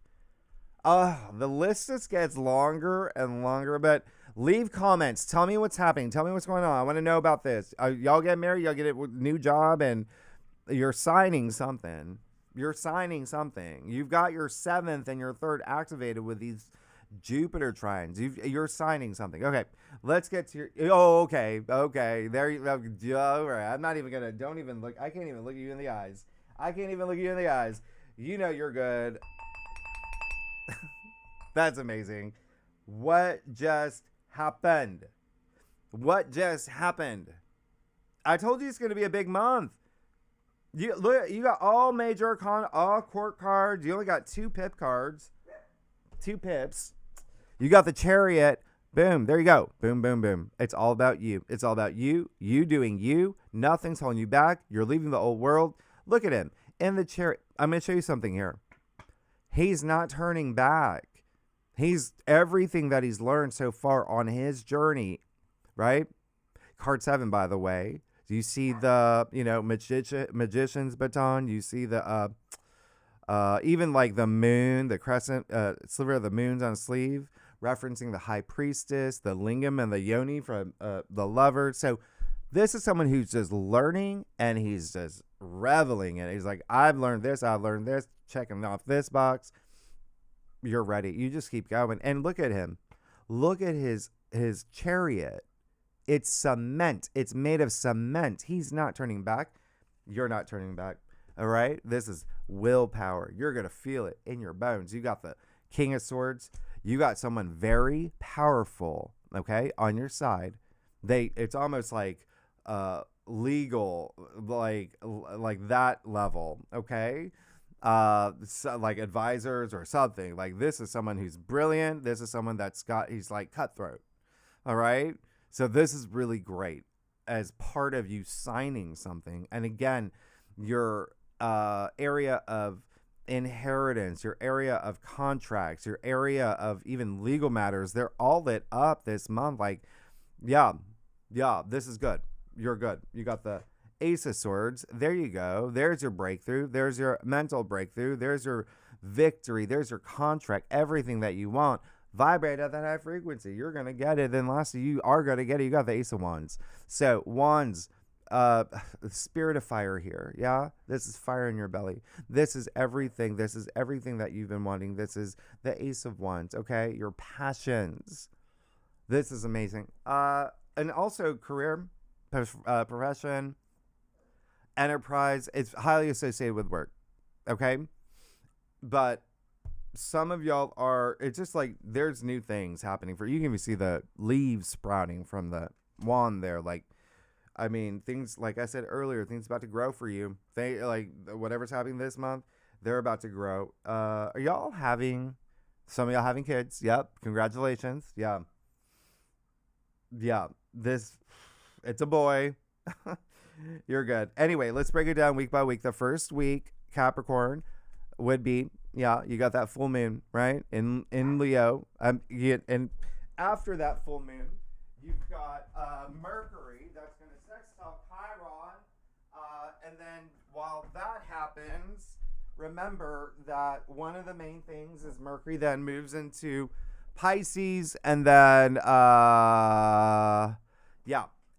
The list just gets longer and longer, but leave comments. Tell me what's happening. Tell me what's going on. I want to know about this. Y'all get married, y'all get a new job, and you're signing something. You're signing something. You've got your 7th and your 3rd activated with these Jupiter trines. You're signing something. Okay, let's get to your. Oh, okay. There you go. All right. I'm not even gonna. Don't even look. I can't even look you in the eyes. You know you're good. That's amazing. What just happened? I told you it's gonna be a big month. You look. You got all major arcana, all court cards. You only got 2 pip cards. 2 pips. You got the Chariot. Boom. There you go. Boom, boom, boom. It's all about you. It's all about you. You doing you. Nothing's holding you back. You're leaving the old world. Look at him. In the Chariot. I'm going to show you something here. He's not turning back. He's everything that he's learned so far on his journey, right? Card 7, by the way. You see the, magician's baton. You see the, even like the moon, the crescent, sliver of the moon's on a sleeve, referencing the high priestess, the lingam and the yoni from the lover. So this is someone who's just learning and he's just reveling in it. He's like, I've learned this, checking off this box. You're ready. You just keep going. And look at him. Look at his chariot. It's cement. It's made of cement. He's not turning back. You're not turning back. All right. This is willpower. You're going to feel it in your bones. You got the King of Swords. You got someone very powerful, okay, on your side. It's almost like legal, like that level, okay? So like advisors or something. Like this is someone who's brilliant. This is someone he's like cutthroat. All right? So this is really great as part of you signing something. And again, your area of inheritance, your area of contracts, your area of even legal matters, they're all lit up this month. Like, yeah, this is good. You're good. You got the Ace of Swords. There you go. There's your breakthrough. There's your mental breakthrough. There's your victory. There's your contract. Everything that you want. Vibrate at that high frequency. You're going to get it. Then lastly, you are going to get it. You got the Ace of Wands. So Wands, spirit of fire here. Yeah. This is fire in your belly. This is everything. This is everything that you've been wanting. This is the Ace of Wands. Okay. Your passions. This is amazing. And also career, profession, enterprise. It's highly associated with work. Okay. But some of y'all it's just like there's new things happening for you. You can even see the leaves sprouting from the wand there. Like, I mean, things, like I said earlier, things about to grow for you. They like whatever's happening this month, they're about to grow. Are y'all some of y'all having kids? Yep. Congratulations. Yeah. It's a boy. You're good. Anyway, let's break it down week by week. The first week, Capricorn would be, you got that full moon, right? In Leo. And after that full moon, you've got Mercury that's going to sextile Chiron. And then while that happens, remember that one of the main things is Mercury then moves into Pisces, and then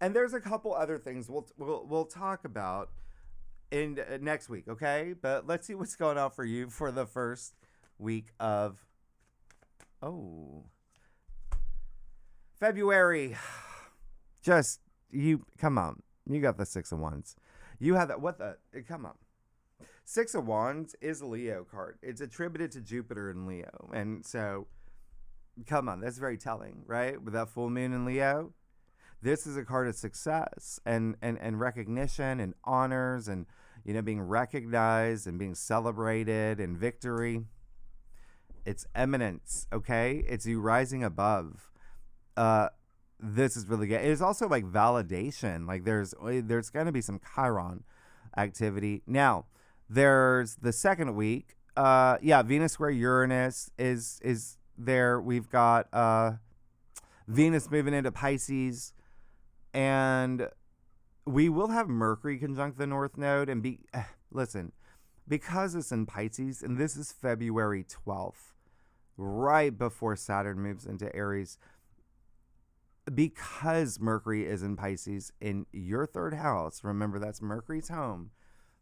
and there's a couple other things we'll talk about in next week, okay? But let's see what's going on for you for the first week of February. Just come on. You got the 6 of Wands. You have that. Come on. 6 of Wands is a Leo card. It's attributed to Jupiter in Leo, and so come on, that's very telling, right? With that full moon in Leo, this is a card of success and recognition and honors and, being recognized and being celebrated and victory. It's eminence, okay? It's you rising above. This is really good. It's also like validation. Like there's going to be some Chiron activity. Now, there's the second week. Venus square Uranus is there. We've got Venus moving into Pisces, and we will have Mercury conjunct the North Node. And listen, because it's in Pisces, and this is February 12th, right before Saturn moves into Aries, because Mercury is in Pisces in your third house, remember that's Mercury's home,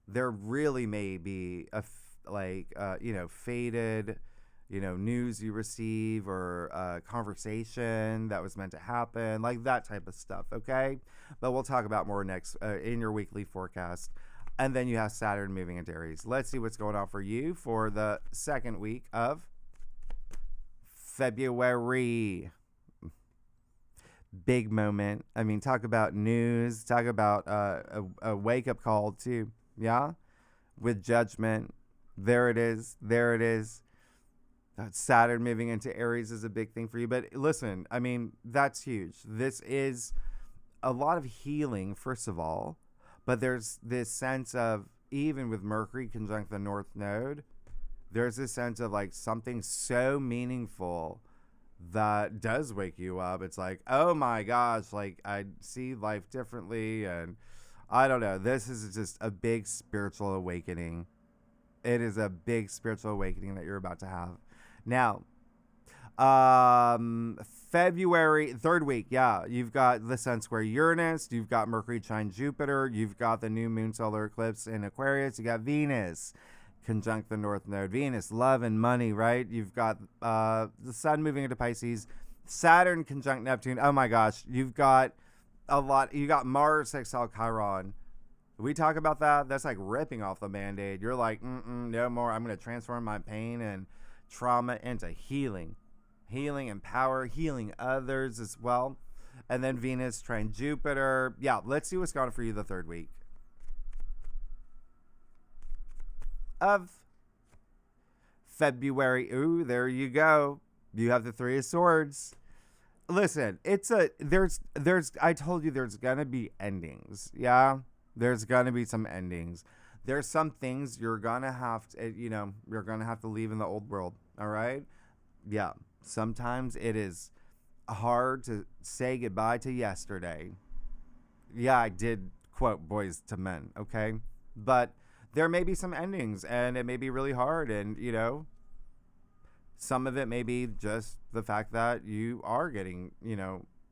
there really may be a faded, news you receive, or a conversation that was meant to happen, like that type of stuff, okay? But we'll talk about more next in your weekly forecast. And then you have Saturn moving into Aries. Let's see what's going on for you for the second week of February. Big moment. I mean, talk about news. Talk about a wake-up call, too. Yeah? With Judgment. There it is. There it is. Saturn moving into Aries is a big thing for you. But listen, I mean, that's huge. This is a lot of healing, first of all. But there's this sense of, even with Mercury conjunct the North Node, there's this sense of like something so meaningful that does wake you up. It's like, oh my gosh, like I see life differently. And I don't know. This is just a big spiritual awakening. It is a big spiritual awakening that you're about to have. Now, February, third week, yeah, you've got the Sun square Uranus, you've got Mercury trine Jupiter, you've got the new moon solar eclipse in Aquarius, you got Venus conjunct the North Node. Venus, love and money, right? You've got the Sun moving into Pisces, Saturn conjunct Neptune. Oh my gosh, you've got a lot. You got Mars sextile Chiron. We talk about that. That's like ripping off the Band-Aid. You're like, no more. I'm going to transform my pain and trauma into healing and power, healing others as well. And then Venus trine Jupiter. Yeah, let's see what's going on for you the third week of February. Ooh, there you go. You have the Three of Swords. Listen, I told you there's gonna be endings. Yeah, there's gonna be some endings. There's some things you're gonna have to, you're gonna have to leave in the old world. All right. Yeah. Sometimes it is hard to say goodbye to yesterday. Yeah, I did quote Boys to Men. Okay. But there may be some endings, and it may be really hard, and some of it may be just the fact that you are getting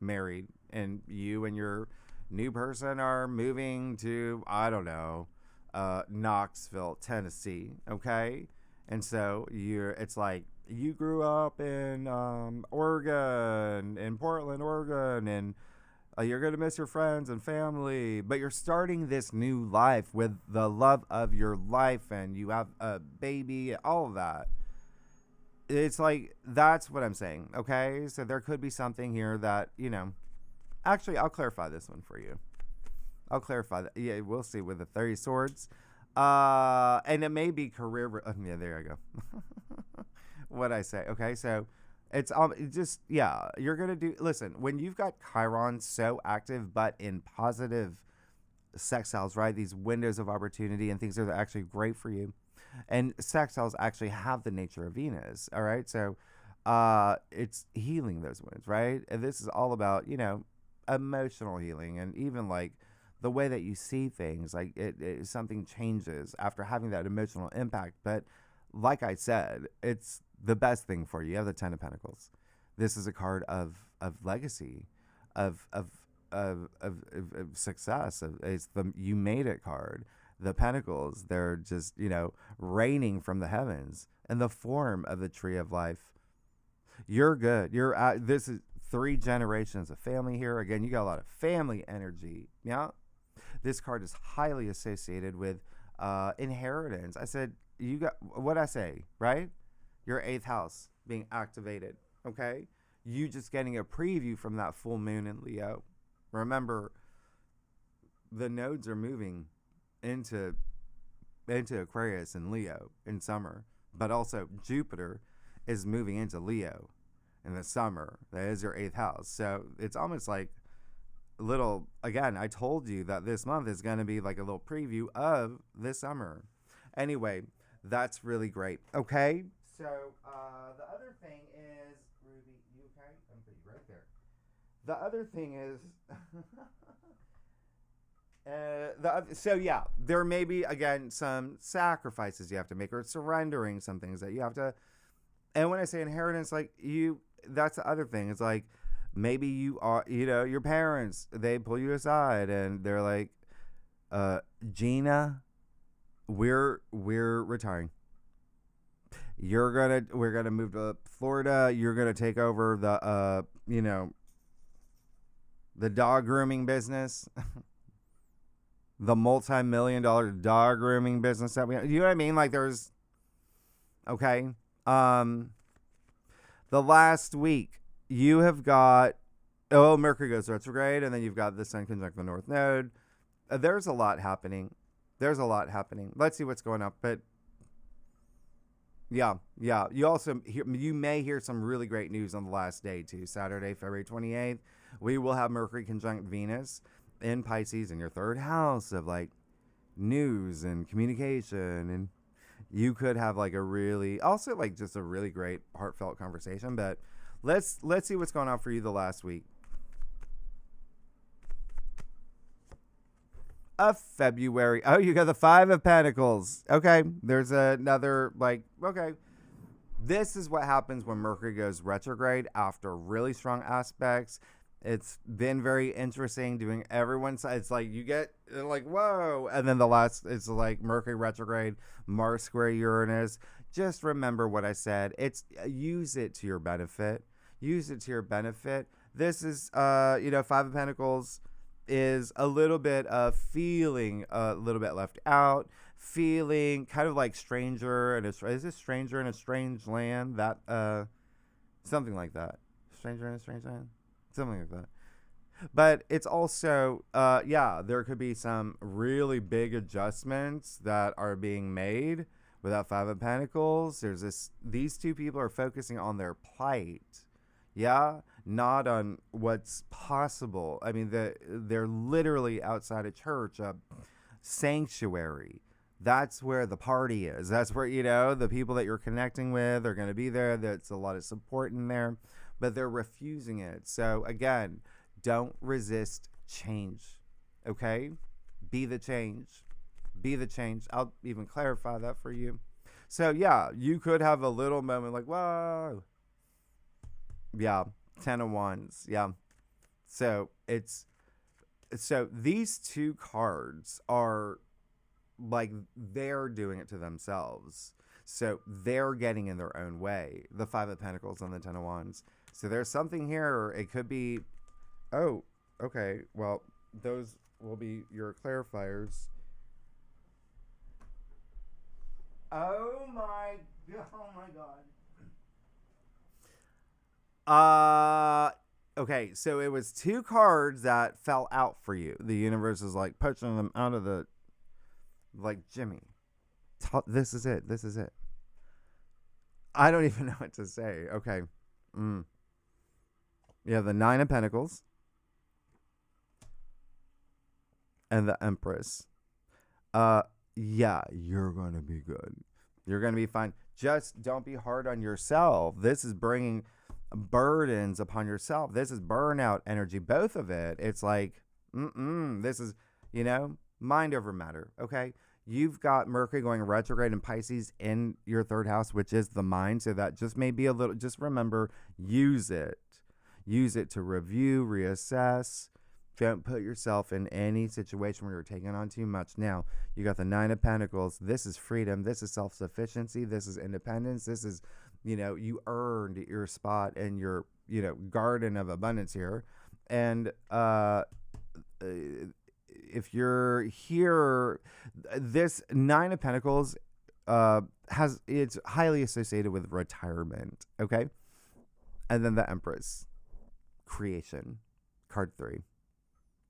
married, and you and your new person are moving to, I don't know, Knoxville, Tennessee, okay? And so it's like you grew up in Oregon, in Portland, Oregon, and you're going to miss your friends and family, but you're starting this new life with the love of your life, and you have a baby, all of that. It's like, that's what I'm saying, okay? So there could be something here that, actually, I'll clarify this one for you. I'll clarify that. Yeah, we'll see with the 30 swords. And it may be career. Yeah, there I go. What I say. Okay, so it's just, yeah, you're going to do. Listen, when you've got Chiron so active, but in positive sextiles, right? These windows of opportunity and things that are actually great for you. And sextiles actually have the nature of Venus. All right. So it's healing those wounds, right? And this is all about, emotional healing, and even like the way that you see things, like something changes after having that emotional impact. But like I said, it's the best thing for you. You have the Ten of Pentacles. This is a card of legacy, of success. It's the you made it card. The Pentacles, they're just, raining from the heavens in the form of the tree of life. You're good. This is 3 generations of family here. Again, you got a lot of family energy. Yeah. This card is highly associated with inheritance. I said, you got what I say, right? Your 8th house being activated. Okay. You just getting a preview from that full moon in Leo. Remember, the nodes are moving into Aquarius and Leo in summer, but also Jupiter is moving into Leo in the summer. That is your 8th house. So it's almost like again, I told you that this month is going to be like a little preview of this summer. Anyway, that's really great. Okay. So the other thing is, Ruby, you okay? I'm putting you right there. the other thing is, so yeah, there may be again some sacrifices you have to make, or surrendering some things that you have to. And when I say inheritance, like that's the other thing. It's like maybe you are, your parents, they pull you aside and they're like, Gina, we're retiring. We're gonna move to Florida. You're gonna take over the dog grooming business, the multi-million-dollar dog grooming business that you know what I mean? Like there's, okay. The last week you have got, Mercury goes retrograde, and then you've got the Sun conjunct the North Node. There's a lot happening. Let's see what's going up. But yeah. You may hear some really great news on the last day too. Saturday, February 28th, we will have Mercury conjunct Venus in Pisces in your third house of like news and communication, and you could have like a really, also like just a really great heartfelt conversation. But let's see what's going on for you the last week of February. Oh, you got the Five of Pentacles. Okay, there's another okay. This is what happens when Mercury goes retrograde after really strong aspects. It's been very interesting doing everyone's. It's like you get like, whoa. And then the last, it's like Mercury retrograde, Mars square Uranus. Just remember what I said. Use it to your benefit. This is, Five of Pentacles is a little bit of feeling a little bit left out, feeling kind of like stranger. And is this stranger in a strange land? That, something like that. Stranger in a strange land? Something like that. But it's also, there could be some really big adjustments that are being made with that Five of Pentacles. These two people are focusing on their plight. Yeah, not on what's possible. I mean, they're literally outside a church, a sanctuary. That's where the party is. That's where, the people that you're connecting with are going to be there. There's a lot of support in there, but they're refusing it. So again, don't resist change. Okay? Be the change. I'll even clarify that for you. So yeah, you could have a little moment like, whoa. Yeah. 10 of Wands. Yeah. So these two cards are like, they're doing it to themselves. So they're getting in their own way. The Five of Pentacles and the 10 of Wands. So there's something here. It could be, oh, okay. Well, those will be your clarifiers. Oh my God. Okay, so it was two cards that fell out for you. The universe is like pushing them out of the, like, Jimmy. This is it. I don't even know what to say. Okay. You have the Nine of Pentacles and the Empress. Yeah, you're going to be good. You're going to be fine. Just don't be hard on yourself. This is bringing burdens upon yourself. This is burnout energy. Both of it. It's like, this is, mind over matter. Okay. You've got Mercury going retrograde in Pisces in your third house, which is the mind. So that just may be a little, just remember, use it. Use it to review, reassess. Don't put yourself in any situation where you're taking on too much. Now, you got the Nine of Pentacles. This is freedom. This is self-sufficiency. This is independence. This is, you earned your spot in your, garden of abundance here. And if you're here, this Nine of Pentacles it's highly associated with retirement. Okay. And then the Empress, creation, card 3.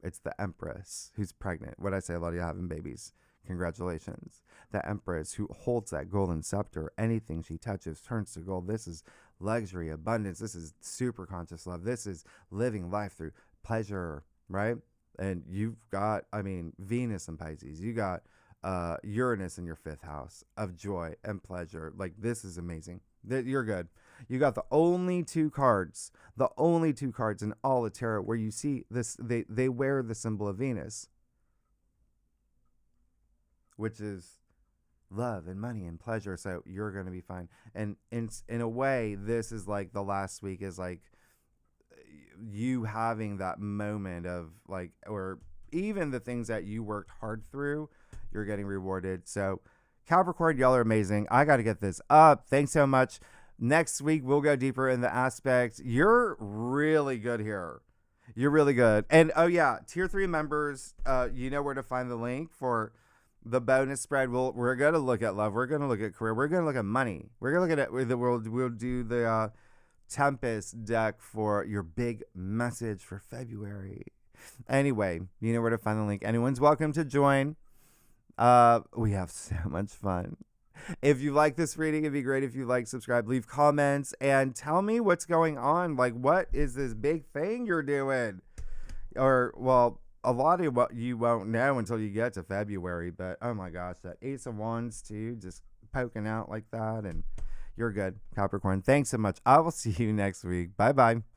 It's the Empress who's pregnant. What I say, a lot of you having babies. Congratulations. The Empress who holds that golden scepter. Anything she touches turns to gold. This is luxury, abundance. This is super conscious love. This is living life through pleasure, right? And you've got, Venus and Pisces. You got Uranus in your 5th house of joy and pleasure. Like, this is amazing. You're good. You got the only two cards in all of tarot where you see this. They wear the symbol of Venus, which is love and money and pleasure. So you're going to be fine. And in a way, this is like the last week is like you having that moment of like, or even the things that you worked hard through, you're getting rewarded. So Capricorn, y'all are amazing. I got to get this up. Thanks so much. Next week, we'll go deeper in the aspects. You're really good here. You're really good. And oh yeah, tier 3 members, you know where to find the link for the bonus spread. We're going to look at love. We're going to look at career. We're going to look at money. We're going to look at it. We'll do the Tempest deck for your big message for February. Anyway, you know where to find the link. Anyone's welcome to join. We have so much fun. If you like this reading, it'd be great if you like, subscribe, leave comments, and tell me what's going on. Like, what is this big thing you're doing? Or, well, a lot of what you won't know until you get to February. But, oh my gosh, that Ace of Wands, too, just poking out like that. And you're good, Capricorn. Thanks so much. I will see you next week. Bye-bye.